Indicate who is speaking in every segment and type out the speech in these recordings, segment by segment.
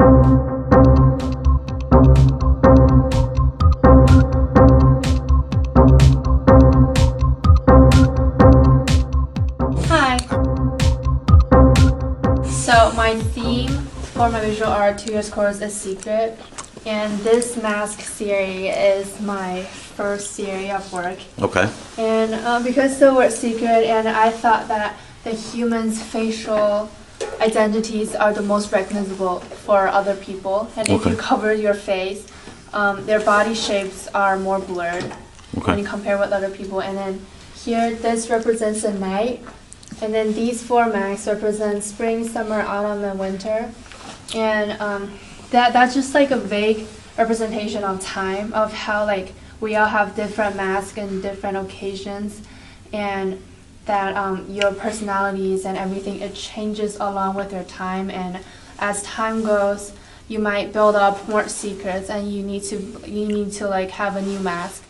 Speaker 1: Hi. So my theme for my visual art 2 years course is secret, and this mask series is my first series of work.
Speaker 2: Okay.
Speaker 1: And because the word secret, and I thought that the human's facial identities are the most recognizable for other people, and if you cover your face, their body shapes are more blurred when you compare with other people. And then here, this represents the night. And then these 4 masks represent spring, summer, autumn, and winter. And that's just like a vague representation of time, of how like we all have different masks and different occasions, and that your personalities and everything, it changes along with your time. And as time goes, you might build up more secrets, and you need to like have a new mask.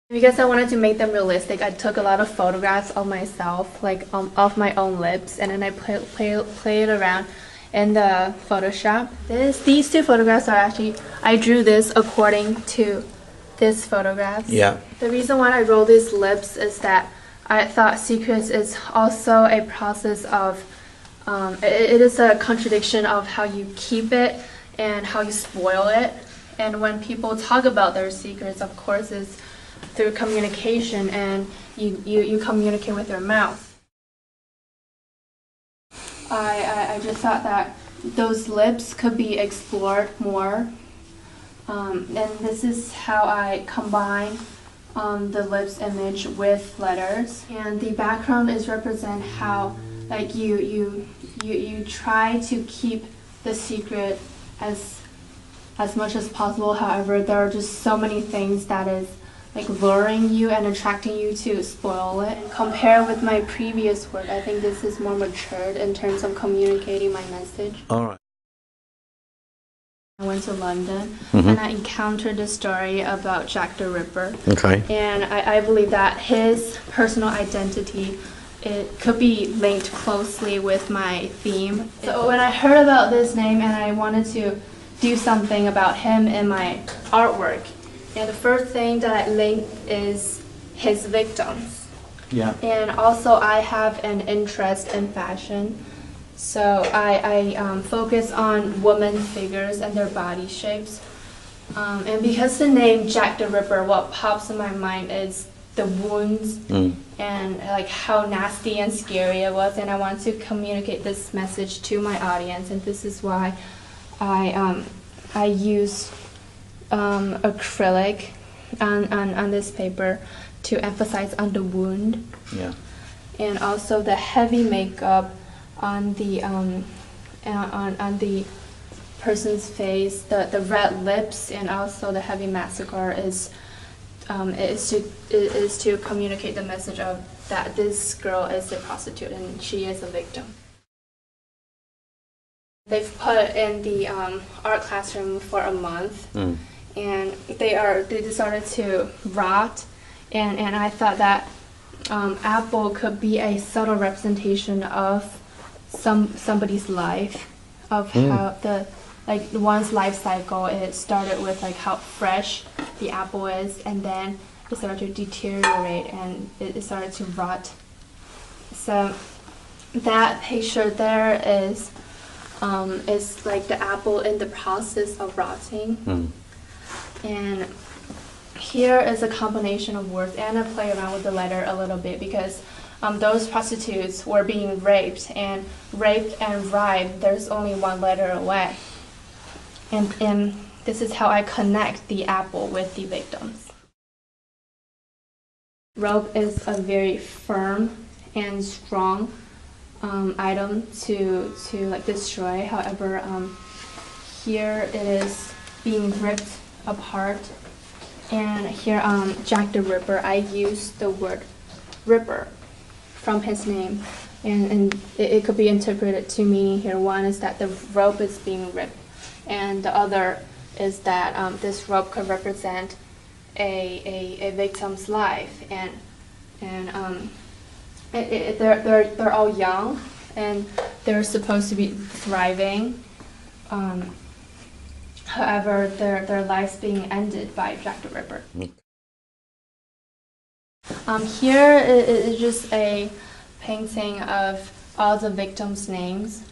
Speaker 1: Because I wanted to make them realistic, I took a lot of photographs of myself, like of my own lips, and then I played around in the Photoshop. These 2 photographs are actually, I drew this according to this photographs.
Speaker 2: Yeah.
Speaker 1: The reason why I wrote these lips is that I thought secrets is also a process of, it is a contradiction of how you keep it and how you spoil it. And when people talk about their secrets, of course, it's through communication, and you communicate with your mouth. I just thought that those lips could be explored more, and this is how I combine the lips image with letters. And the background is represent how like you try to keep the secret as much as possible. However, there are just so many things that is like luring you and attracting you to spoil it. Compared with my previous work, I think this is more matured in terms of communicating my message.
Speaker 2: All right.
Speaker 1: I went to London and I encountered the story about Jack the Ripper.
Speaker 2: Okay.
Speaker 1: And I believe that his personal identity, it could be linked closely with my theme. So when I heard about this name and I wanted to do something about him in my artwork, and the first thing that I linked is his victims.
Speaker 2: Yeah.
Speaker 1: And also I have an interest in fashion. So I focus on women figures and their body shapes. And because the name Jack the Ripper, what pops in my mind is the wounds and like how nasty and scary it was. And I want to communicate this message to my audience. And this is why I use acrylic on this paper to emphasize on the wound.
Speaker 2: Yeah.
Speaker 1: And also the heavy makeup on the person's face, the red lips, and also the heavy mascara is to communicate the message of that this girl is a prostitute and she is a victim. They've put in the art classroom for a month, and they started to rot, and I thought that apple could be a subtle representation of somebody's life, of how one's life cycle. It started with like how fresh the apple is, and then it started to deteriorate and it started to rot. So that picture there is like the apple in the process of rotting. And here is a combination of words, and I play around with the letter a little bit because those prostitutes were being raped and bribed, there's only one letter away. And this is how I connect the apple with the victims. Rope is a very firm and strong item to like destroy. However, here it is being ripped apart. And here, Jack the Ripper, I used the word Ripper from his name, and it could be interpreted two meaning here. One is that the rope is being ripped, and the other is that this rope could represent a victim's life, and they're all young, and they're supposed to be thriving. However, their lives being ended by Jack the Ripper. Here is just a painting of all the victims' names,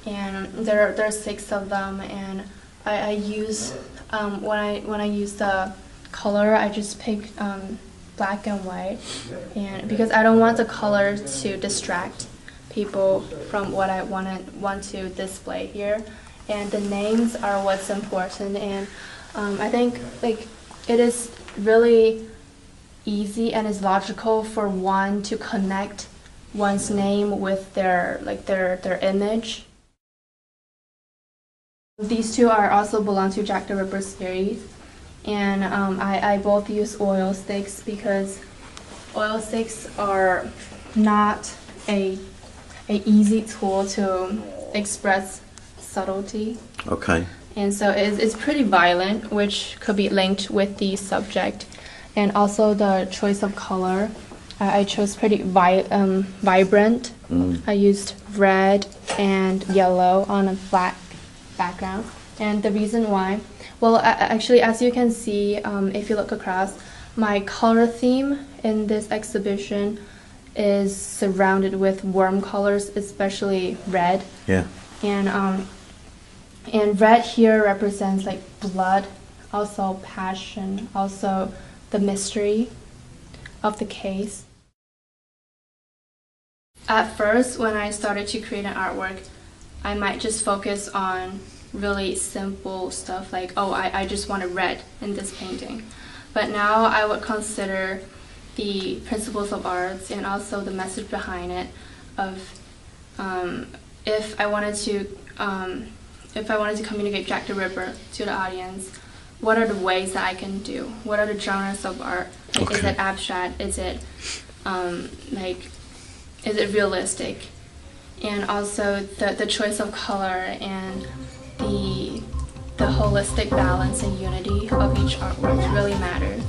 Speaker 1: and there are 6 of them. And I use when I use the color, I just pick black and white, and because I don't want the color to distract people from what I want to display here. And the names are what's important, and I think like it is really easy and is logical for one to connect one's name with their image. These 2 are also belong to Jack the Ripper series, and I both use oil sticks because oil sticks are not a easy tool to express subtlety.
Speaker 2: Okay.
Speaker 1: And so it's pretty violent, which could be linked with the subject. And also the choice of color. I chose pretty vibrant. I used red and yellow on a black background. And the reason why, well, actually, as you can see, if you look across, my color theme in this exhibition is surrounded with warm colors, especially red.
Speaker 2: Yeah.
Speaker 1: And red here represents like blood, also passion, also the mystery of the case. At first, when I started to create an artwork, I might just focus on really simple stuff like, oh, I just want a red in this painting. But now I would consider the principles of arts and also the message behind it of if I wanted to communicate Jack the Ripper to the audience, what are the ways that I can do? What are the genres of art? Like, okay. Is it abstract? Is it is it realistic? And also the choice of color and the holistic balance and unity of each artwork really matter.